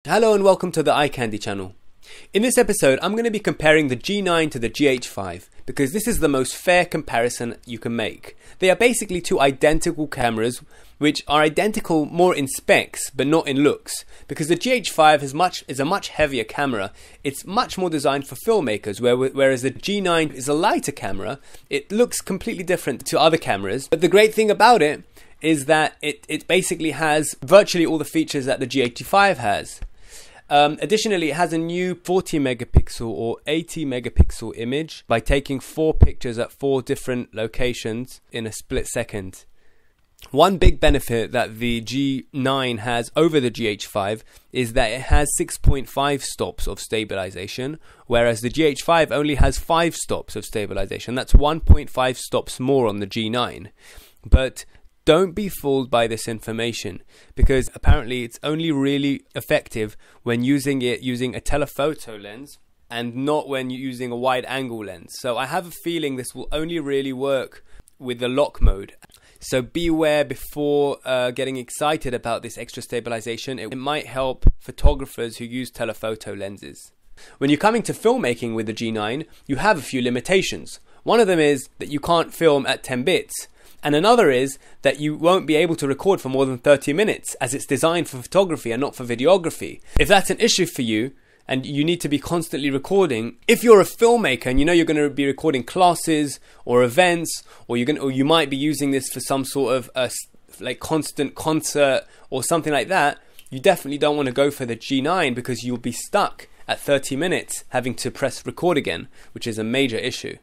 Hello and welcome to the Eye Candy channel. In this episode I'm going to be comparing the G9 to the GH5 because this is the most fair comparison you can make. They are basically two identical cameras which are identical more in specs but not in looks, because the GH5 is a much heavier camera. It's much more designed for filmmakers, whereas the G9 is a lighter camera. It looks completely different to other cameras, but the great thing about it is that it basically has virtually all the features that the GH5 has. Additionally, it has a new 40 megapixel or 80 megapixel image by taking 4 pictures at 4 different locations in a split second. One big benefit that the G9 has over the GH5 is that it has 6.5 stops of stabilization, whereas the GH5 only has 5 stops of stabilization. That's 1.5 stops more on the G9. But don't be fooled by this information, because apparently it's only really effective when using a telephoto lens and not when you're using a wide angle lens. So I have a feeling this will only really work with the lock mode. So beware before getting excited about this extra stabilization. It might help photographers who use telephoto lenses. When you're coming to filmmaking with the G9, you have a few limitations. One of them is that you can't film at 10 bits. And another is that you won't be able to record for more than 30 minutes, as it's designed for photography and not for videography. If that's an issue for you and you need to be constantly recording, if you're a filmmaker and you know you're going to be recording classes or events, or you might be using this for some sort of like constant concert or something like that, you definitely don't want to go for the G9, because you'll be stuck at 30 minutes having to press record again, which is a major issue.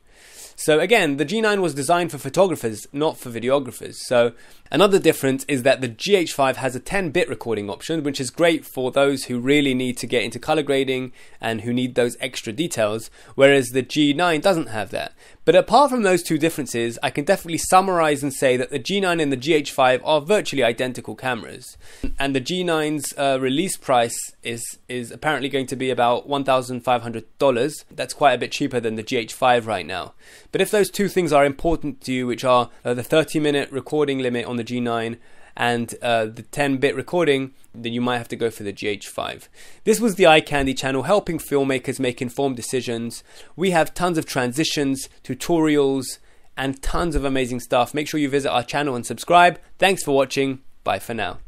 So again, the G9 was designed for photographers, not for videographers. So another difference is that the GH5 has a 10-bit recording option, which is great for those who really need to get into color grading and who need those extra details, whereas the G9 doesn't have that. But apart from those two differences, I can definitely summarize and say that the G9 and the GH5 are virtually identical cameras. And the G9's release price is apparently going to be about $1,500. That's quite a bit cheaper than the GH5 right now. But if those two things are important to you, which are the 30-minute recording limit on the G9 and the 10-bit recording, then you might have to go for the GH5. This was the Eye Candy channel, helping filmmakers make informed decisions. We have tons of transitions, tutorials, and tons of amazing stuff. Make sure you visit our channel and subscribe. Thanks for watching. Bye for now.